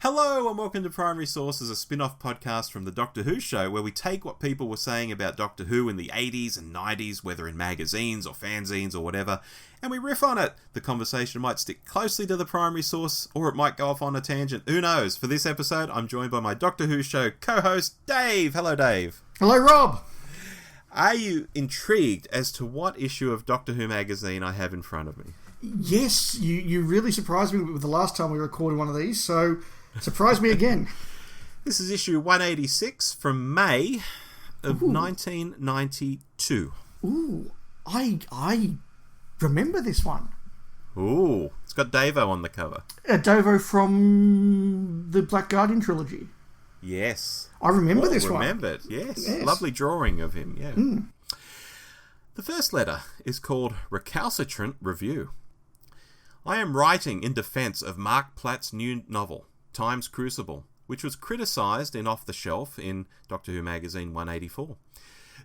Hello and welcome to Primary Sources, a spin-off podcast from the Doctor Who show where we take what people were saying about Doctor Who in the 80s and 90s, whether in magazines or fanzines or whatever, and we riff on it. The conversation might stick closely to the primary source, or it might go off on a tangent. Who knows? For this episode, I'm joined by my Doctor Who show co-host, Dave. Hello, Dave. Hello, Rob. Are you intrigued as to what issue of Doctor Who magazine I have in front of me? Yes, you really surprised me with the last time we recorded one of these, so surprise me again. This is issue 186 from May of 1992. Ooh, I remember this one. Ooh, it's got Davo on the cover. Davo from the Black Guardian trilogy. Yes. I remember this one. Remembered, yes. Lovely drawing of him, yeah. The first letter is called Recalcitrant Review. I am writing in defence of Mark Platt's new novel, Time's Crucible, which was criticised in Off the Shelf in Doctor Who Magazine 184.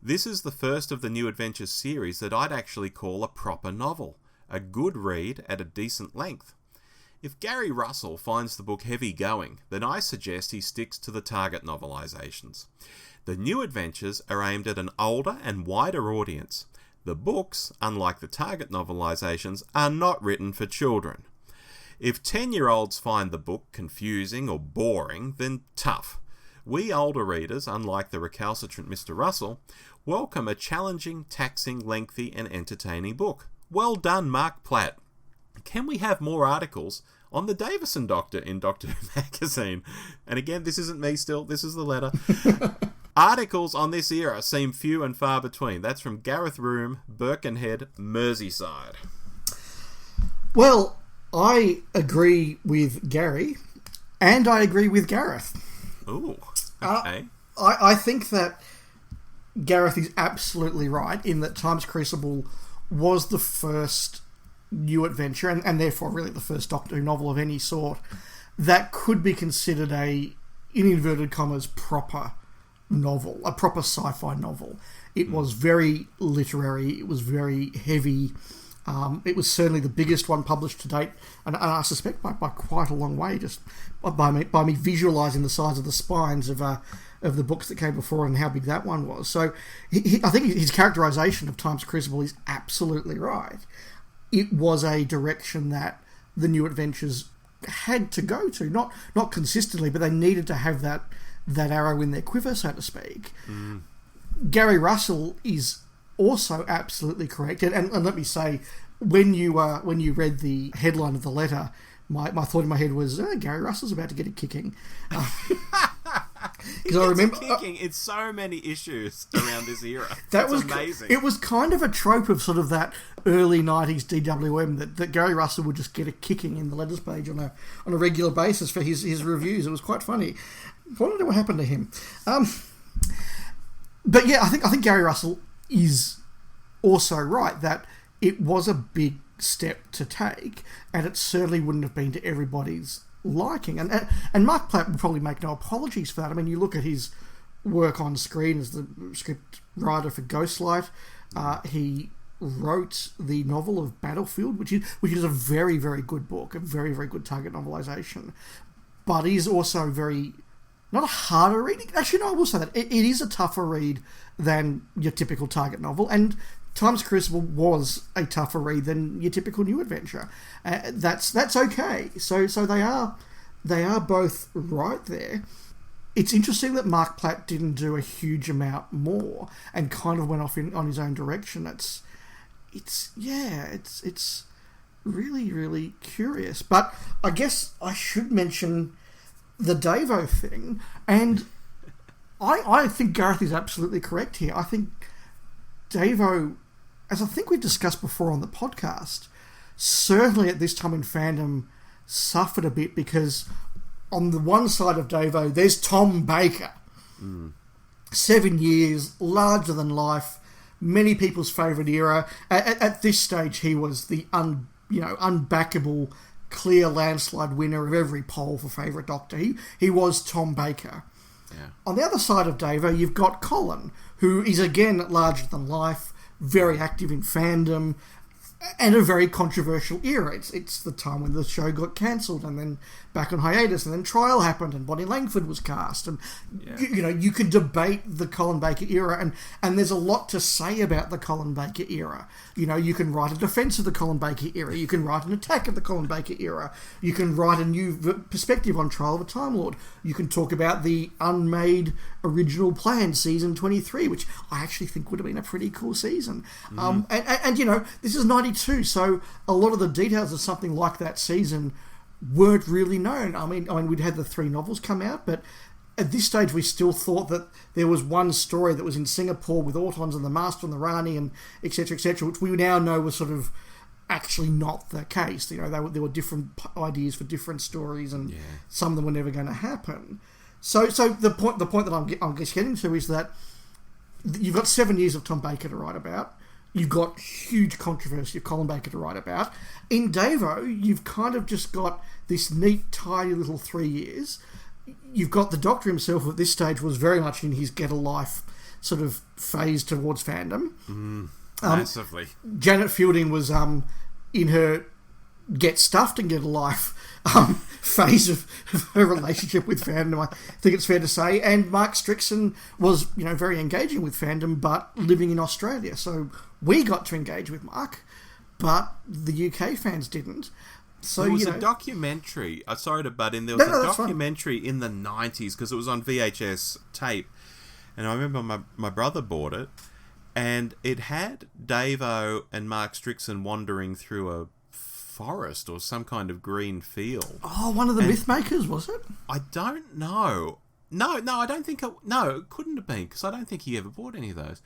This is the first of the New Adventures series that I'd actually call a proper novel, a good read at a decent length. If Gary Russell finds the book heavy going, then I suggest he sticks to the Target novelisations. The New Adventures are aimed at an older and wider audience. The books, unlike the Target novelisations, are not written for children. If 10-year-olds find the book confusing or boring, then tough. We older readers, unlike the recalcitrant Mr. Russell, welcome a challenging, taxing, lengthy and entertaining book. Well done, Mark Platt. Can we have more articles on the Davison Doctor in Doctor Who magazine? And again, this isn't me still, this is the letter. Articles on this era seem few and far between. That's from Gareth Room, Birkenhead, Merseyside. Well, I agree with Gary, and I agree with Gareth. Ooh, okay. I think that Gareth is absolutely right in that Time's Crucible was the first new adventure, and therefore really the first Doctor Who novel of any sort, that could be considered a, in inverted commas, proper novel, a proper sci-fi novel. It was very literary, it was very heavy, it was certainly the biggest one published to date, and I suspect by quite a long way, just by me visualising the size of the spines of the books that came before and how big that one was. So I think his characterisation of Time's Crucible is absolutely right. It was a direction that the New Adventures had to go to, not consistently, but they needed to have that arrow in their quiver, so to speak. Gary Russell is also absolutely correct, and let me say, when you read the headline of the letter, my thought in my head was, Gary Russell's about to get a kicking. Because I remember kicking in so many issues around this era. That was amazing. It was kind of a trope of sort of that early 90s DWM that Gary Russell would just get a kicking in the letters page on a regular basis for his reviews. It was quite funny. I wonder what happened to him. But yeah, I think Gary Russell is also right that it was a big step to take, and it certainly wouldn't have been to everybody's liking. And Mark Platt would probably make no apologies for that. I mean, you look at his work on screen as the script writer for Ghostlight. He wrote the novel of Battlefield, which is a very, very good book, a very, very good Target novelisation. But is also very, not a harder read. Actually, no, I will say that. It is a tougher read than your typical Target novel, and Time's Crucible was a tougher read than your typical New Adventure. That's okay. So they are both right there. It's interesting that Mark Platt didn't do a huge amount more and kind of went off on his own direction. It's really, really curious. But I guess I should mention the Davo thing, and I think Gareth is absolutely correct here. I think Davo, as I think we've discussed before on the podcast, certainly at this time in fandom suffered a bit because on the one side of Davo, there's Tom Baker. 7 years, larger than life, many people's favourite era. At this stage, he was the unbackable, clear landslide winner of every poll for favourite Doctor. He was Tom Baker. Yeah. On the other side of Davo, you've got Colin, who is again larger than life, very active in fandom, And a very controversial era. It's the time when the show got cancelled and then back on hiatus, and then Trial happened and Bonnie Langford was cast, and you could debate the Colin Baker era, and there's a lot to say about the Colin Baker era. You can write a defence of the Colin Baker era, you can write an attack of the Colin Baker era, you can write a new perspective on Trial of a Time Lord, you can talk about the unmade original plan, season 23, which I actually think would have been a pretty cool season. And this is 92, so a lot of the details of something like that season weren't really known. I mean, we'd had the 3 novels come out, but at this stage we still thought that there was one story that was in Singapore with Autons and the Master and the Rani and etc., which we now know was sort of actually not the case. There were different ideas for different stories, and some of them were never going to happen. So the point that I'm just getting to is that you've got 7 years of Tom Baker to write about. You've got huge controversy of Colin Baker to write about. In Davo, you've kind of just got this neat, tidy little 3 years. You've got the Doctor himself at this stage was very much in his get a life sort of phase towards fandom. Massively. Janet Fielding was in her get stuffed and get a life phase of her relationship with fandom, I think it's fair to say. And Mark Strickson was, very engaging with fandom, but living in Australia. So we got to engage with Mark, but the UK fans didn't. So there was a documentary. Sorry to butt in. There was a documentary in the 90s because it was on VHS tape, and I remember my brother bought it, and it had Davo and Mark Strickson wandering through a forest or some kind of green field. Oh, one of the myth makers, was it? I don't know. No, I don't think it couldn't have been, because I don't think he ever bought any of those.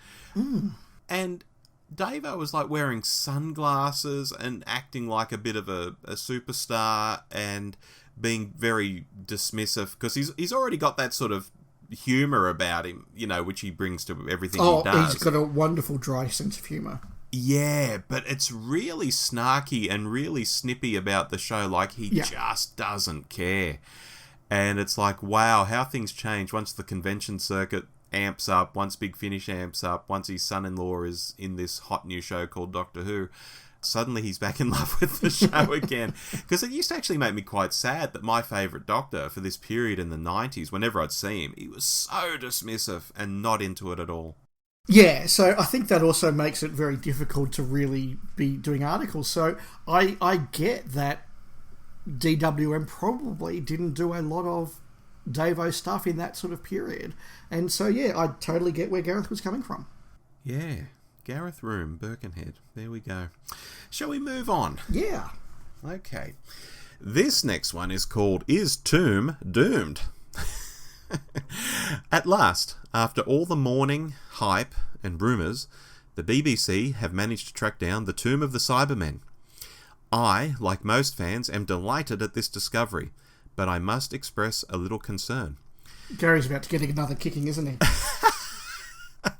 And Davo was like wearing sunglasses and acting like a bit of a superstar and being very dismissive, because he's already got that sort of humour about him, which he brings to everything he does. Oh, he's got a wonderful dry sense of humour. Yeah, but it's really snarky and really snippy about the show, like he just doesn't care. And it's like, wow, how things change once the convention circuit amps up, once Big Finish amps up, once his son-in-law is in this hot new show called Doctor Who. Suddenly he's back in love with the show again. Because it used to actually make me quite sad that my favourite Doctor for this period in the 90s, whenever I'd see him, he was so dismissive and not into it at all. Yeah, so I think that also makes it very difficult to really be doing articles. So I get that DWM probably didn't do a lot of Davo stuff in that sort of period. And so, I totally get where Gareth was coming from. Yeah, Gareth Room, Birkenhead. There we go. Shall we move on? Yeah. Okay. This next one is called Is Tomb Doomed? At last, after all the mourning, hype and rumours, the BBC have managed to track down the tomb of the Cybermen. I, like most fans, am delighted at this discovery, but I must express a little concern. Gary's about to get another kicking, isn't he?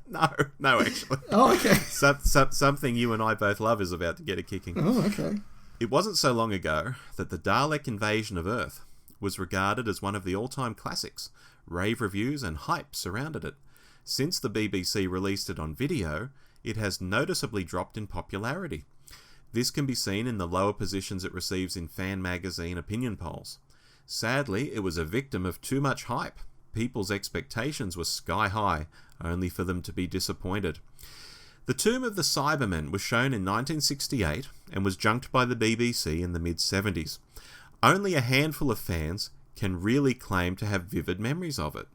No, actually. Oh, okay. Something you and I both love is about to get a kicking. Oh, okay. It wasn't so long ago that the Dalek invasion of Earth was regarded as one of the all-time classics. Rave reviews and hype surrounded it. Since the BBC released it on video, it has noticeably dropped in popularity. This can be seen in the lower positions it receives in fan magazine opinion polls. Sadly, it was a victim of too much hype. People's expectations were sky high, only for them to be disappointed. The Tomb of the Cybermen was shown in 1968 and was junked by the BBC in the mid-70s. Only a handful of fans can really claim to have vivid memories of it.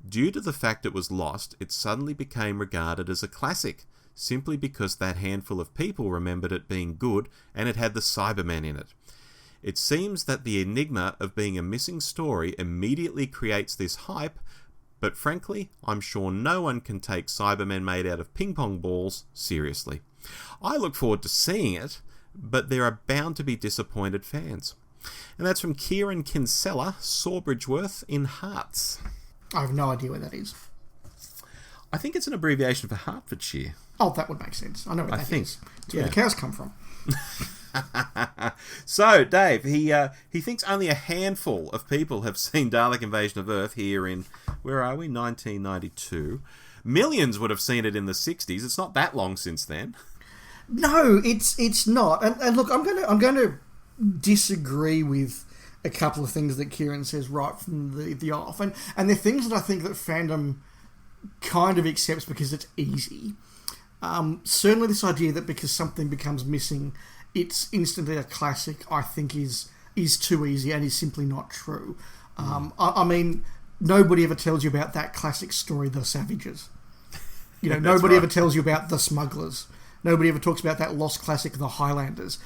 Due to the fact it was lost, it suddenly became regarded as a classic, simply because that handful of people remembered it being good and it had the Cybermen in it. It seems that the enigma of being a missing story immediately creates this hype, but frankly, I'm sure no one can take Cybermen made out of ping pong balls seriously. I look forward to seeing it, but there are bound to be disappointed fans. And that's from Kieran Kinsella, Sawbridgeworth in Herts. I have no idea where that is. I think it's an abbreviation for Hertfordshire. Oh, that would make sense. I know where that is. It's where the cows come from. So, Dave, he thinks only a handful of people have seen Dalek Invasion of Earth here in, where are we, 1992. Millions would have seen it in the 60s. It's not that long since then. No, it's not. And look, I'm going to disagree with a couple of things that Kieran says right from the off, and they're things that I think that fandom kind of accepts because it's easy. Certainly, this idea that because something becomes missing, it's instantly a classic, I think is too easy and is simply not true. I mean, nobody ever tells you about that classic story, The Savages. You know, nobody ever tells you about The Smugglers. Nobody ever talks about that lost classic, The Highlanders.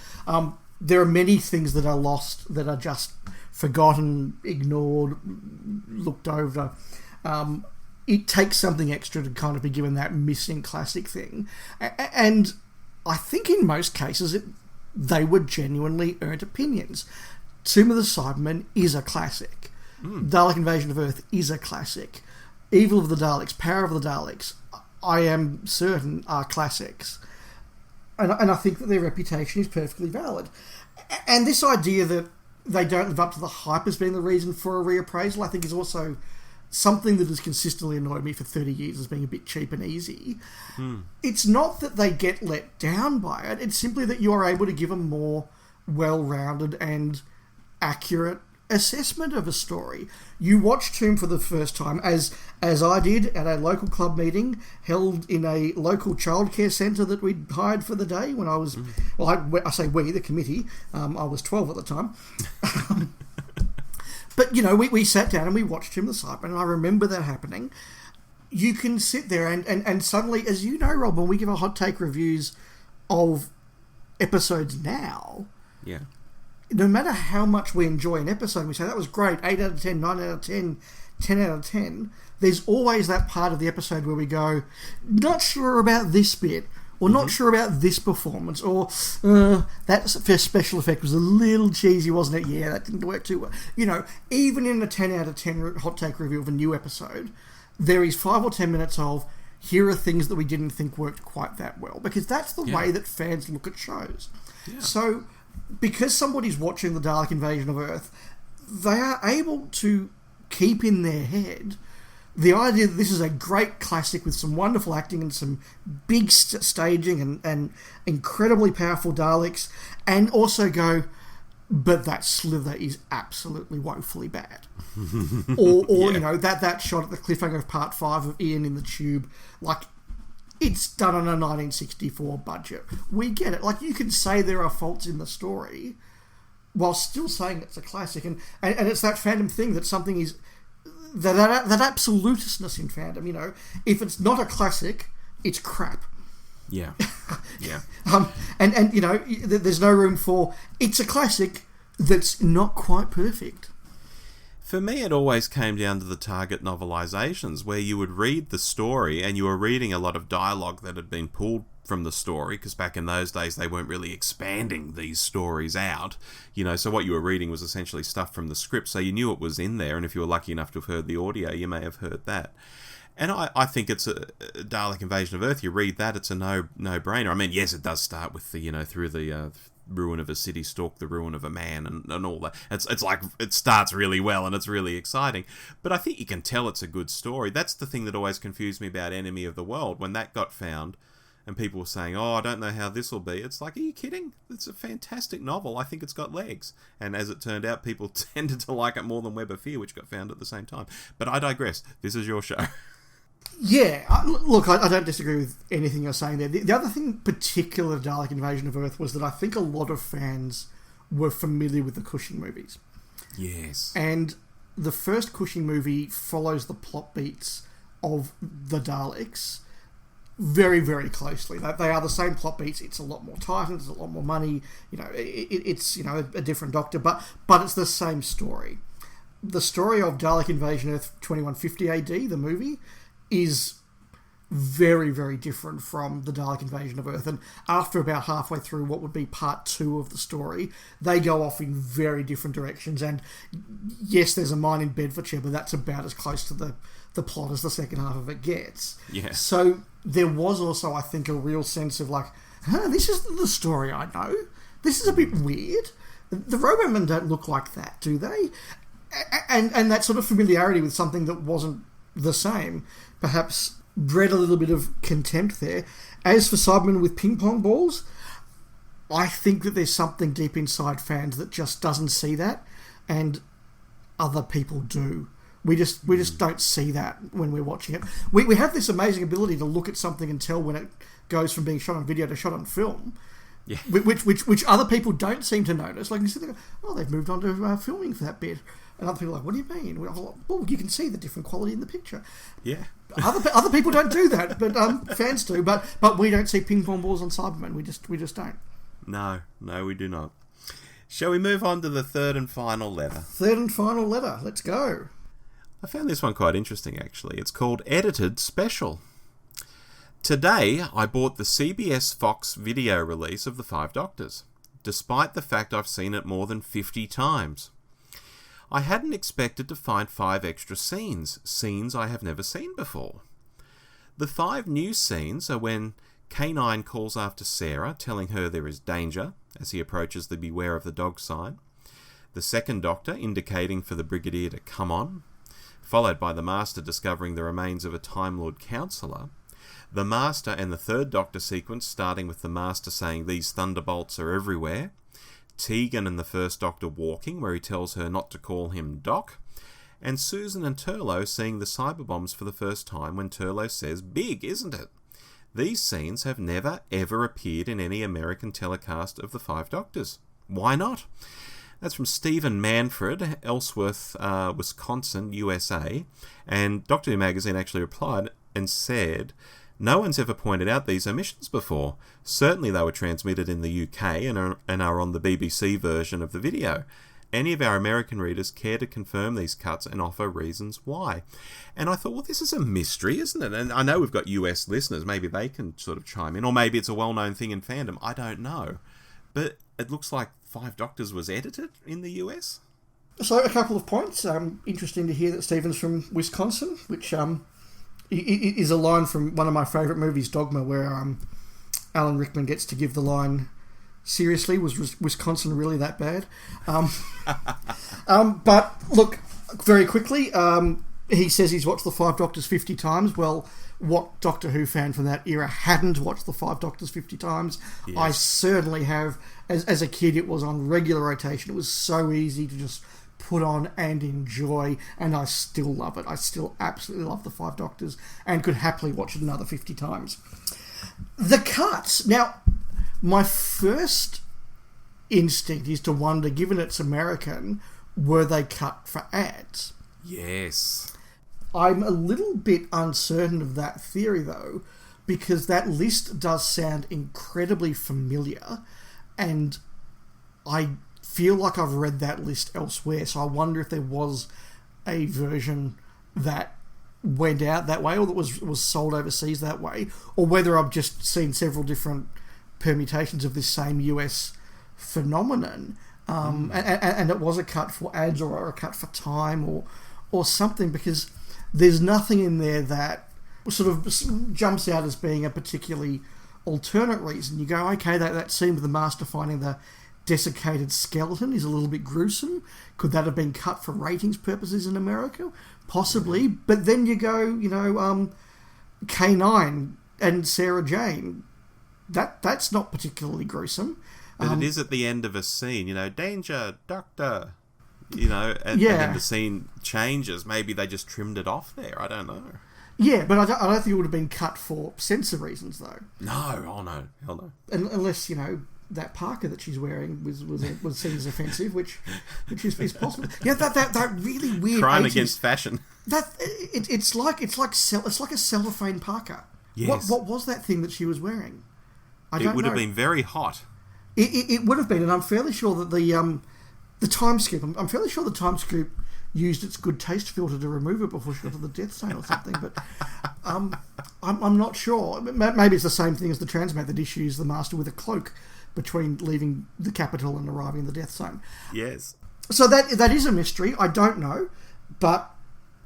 There are many things that are lost, that are just forgotten, ignored, looked over. It takes something extra to kind of be given that missing classic thing. And I think in most cases, they were genuinely earned opinions. Tomb of the Cybermen is a classic. Dalek Invasion of Earth is a classic. Evil of the Daleks, Power of the Daleks, I am certain are classics. And I think that their reputation is perfectly valid. And this idea that they don't live up to the hype as being the reason for a reappraisal, I think is also something that has consistently annoyed me for 30 years as being a bit cheap and easy. It's not that they get let down by it, it's simply that you are able to give a more well-rounded and accurate assessment of a story. You watch Tomb for the first time, as I did at a local club meeting held in a local childcare centre that we'd hired for the day when I was, well, I say we, the committee, I was 12 at the time. But, you know, we sat down and we watched Tomb of the Cybermen, and I remember that happening. You can sit there and suddenly, as you know, Rob, when we give our hot take reviews of episodes now, no matter how much we enjoy an episode, we say, that was great, 8 out of 10, 9 out of 10, 10 out of 10, there's always that part of the episode where we go, not sure about this bit, or not sure about this performance, or that special effect was a little cheesy, wasn't it? Yeah, that didn't work too well. You know, even in a 10 out of 10 hot take review of a new episode, there is 5 or 10 minutes of, here are things that we didn't think worked quite that well, because that's the way that fans look at shows. So, because somebody's watching the Dalek Invasion of Earth, they are able to keep in their head the idea that this is a great classic with some wonderful acting and some big staging and incredibly powerful Daleks, and also go, but that slither is absolutely woefully bad. or you know, that shot at the cliffhanger of part 5 of Ian in the Tube, like, it's done on a 1964 budget. We get it. Like, you can say there are faults in the story while still saying it's a classic. And it's that fandom thing that something is... That absolutistness in fandom, you know. If it's not a classic, it's crap. Yeah. And you know, there's no room for... It's a classic that's not quite perfect. For me, it always came down to the Target novelizations, where you would read the story and you were reading a lot of dialogue that had been pulled from the story, because back in those days they weren't really expanding these stories out, you know, so what you were reading was essentially stuff from the script, so you knew it was in there, and if you were lucky enough to have heard the audio, you may have heard that. And I think it's a Dalek Invasion of Earth. You read that, it's a no-brainer. I mean, yes, it does start with the, you know, through the ruin of a city stalk the ruin of a man and all that. It's like, it starts really well and it's really exciting. But I think you can tell it's a good story. That's the thing that always confused me about Enemy of the World. When that got found and people were saying, oh, I don't know how this will be. It's like, are you kidding? It's a fantastic novel. I think it's got legs. And as it turned out, people tended to like it more than Web of Fear, which got found at the same time. But I digress. This is your show. Yeah, look, I don't disagree with anything you're saying there. The other thing particular to Dalek Invasion of Earth was that I think a lot of fans were familiar with the Cushing movies. Yes. And the first Cushing movie follows the plot beats of the Daleks very, very closely. They are the same plot beats. It's a lot more Titans, it's a lot more money. You know, it's, you know, a different Doctor, but it's the same story. The story of Dalek Invasion Earth 2150 AD, the movie, is very, very different from the Dalek Invasion of Earth. And after about halfway through what would be part 2 of the story, they go off in very different directions. And yes, there's a mine in Bedfordshire, but that's about as close to the plot as the second half of it gets. Yeah. So there was also, I think, a real sense of like, this isn't the story I know. This is a bit weird. The Robomen don't look like that, do they? And that sort of familiarity with something that wasn't the same perhaps bred a little bit of contempt there. As for Cybermen with ping pong balls, I think that there's something deep inside fans that just doesn't see that, and other people do. We just don't see that when we're watching it. We have this amazing ability to look at something and tell when it goes from being shot on video to shot on film. Yeah. Which other people don't seem to notice. Like, you see, they go, oh, they've moved on to filming for that bit. And other people are like, what do you mean? Well, you can see the different quality in the picture. Yeah. Other people don't do that, but fans do. But we don't see ping pong balls on Cybermen. We just don't. No, we do not. Shall we move on to the third and final letter? Third and final letter. Let's go. I found this one quite interesting, actually. It's called Edited Special. Today, I bought the CBS Fox video release of The Five Doctors, despite the fact I've seen it more than 50 times. I hadn't expected to find 5 extra scenes I have never seen before. The 5 new scenes are when K9 calls after Sarah, telling her there is danger, as he approaches the beware of the dog sign. The second Doctor indicating for the Brigadier to come on, followed by the Master discovering the remains of a Time Lord counsellor. The Master and the third Doctor sequence starting with the Master saying these thunderbolts are everywhere. Tegan and the first Doctor walking, where he tells her not to call him Doc. And Susan and Turlough seeing the cyber bombs for the first time when Turlough says, big, isn't it? These scenes have never ever appeared in any American telecast of the Five Doctors. Why not? That's from Stephen Manfred, Ellsworth, Wisconsin, USA. And Doctor Who Magazine actually replied and said, no one's ever pointed out these omissions before. Certainly they were transmitted in the UK and are on the BBC version of the video. Any of our American readers care to confirm these cuts and offer reasons why? And I thought, well, this is a mystery, isn't it? And I know we've got US listeners. Maybe they can sort of chime in. Or maybe it's a well-known thing in fandom. I don't know. But it looks like Five Doctors was edited in the US. So a couple of points. Interesting to hear that Stephen's from Wisconsin, which is a line from one of my favourite movies, Dogma, where Alan Rickman gets to give the line, seriously, was Wisconsin really that bad? But look, very quickly, he says he's watched The Five Doctors 50 times. Well, what Doctor Who fan from that era hadn't watched The Five Doctors 50 times? Yes. I certainly have. As a kid, it was on regular rotation. It was so easy to just put on and enjoy, and I still love it. I still absolutely love The Five Doctors and could happily watch it another 50 times. The cuts. Now, my first instinct is to wonder, given it's American, were they cut for ads? Yes. I'm a little bit uncertain of that theory, though, because that list does sound incredibly familiar, and I feel like I've read that list elsewhere, so I wonder if there was a version that went out that way or that was sold overseas that way, or whether I've just seen several different permutations of this same US phenomenon, and it was a cut for ads or a cut for time or something, because there's nothing in there that sort of jumps out as being a particularly alternate reason. You go, okay, that scene with the Master finding the desiccated skeleton is a little bit gruesome. Could that have been cut for ratings purposes in America? Possibly. But then you go, K9 and Sarah Jane. That's not particularly gruesome. But it is at the end of a scene, danger, Doctor, and then the scene changes. Maybe they just trimmed it off there. I don't know. Yeah, but I don't think it would have been cut for censor reasons, though. No, oh no, hell no. Unless, that parka that she's wearing was seen as offensive, which is possible. Yeah, that really weird crime against fashion. It's like a cellophane parka. Yes. What was that thing that she was wearing? It would have been very hot. It would have been, and I'm fairly sure that the Time Scoop. I'm fairly sure the Time Scoop used its good taste filter to remove it before she got to the death zone or something. But I'm not sure. Maybe it's the same thing as the Transmat that issues the Master with a cloak between leaving the capital and arriving in the death zone. Yes. So that is a mystery. I don't know, but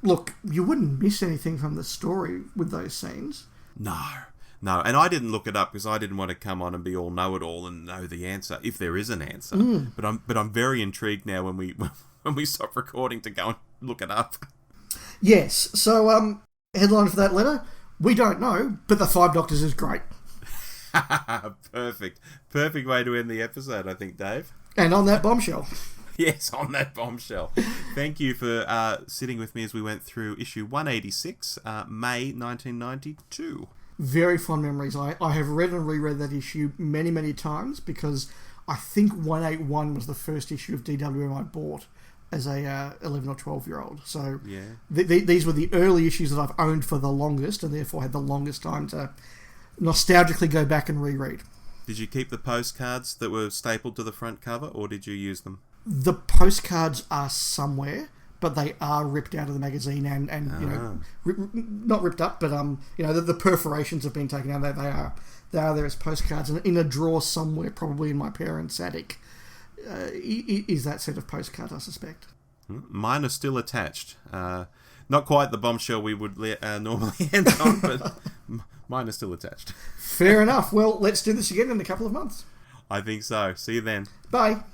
look, you wouldn't miss anything from the story with those scenes. No, and I didn't look it up because I didn't want to come on and be all know-it-all and know the answer if there is an answer. But I'm very intrigued now when we stop recording to go and look it up. Yes. So headline for that letter: We don't know, but the Five Doctors is great. Perfect. Perfect way to end the episode, I think, Dave. And on that bombshell. Yes, on that bombshell. Thank you for sitting with me as we went through issue 186, May 1992. Very fond memories. I have read and reread that issue many, many times because I think 181 was the first issue of DWM I bought as a 11 or 12-year-old. So yeah. These were the early issues that I've owned for the longest and therefore had the longest time to nostalgically go back and reread. Did you keep the postcards that were stapled to the front cover, or did you use them? The postcards are somewhere, but they are ripped out of the magazine and you know, not ripped up, but you know, the perforations have been taken out. They are there as postcards, and in a drawer somewhere, probably in my parents' attic, is that set of postcards, I suspect. Mine are still attached. Not quite the bombshell we would normally end on, but mine are still attached. Fair enough. Well, let's do this again in a couple of months. I think so. See you then. Bye.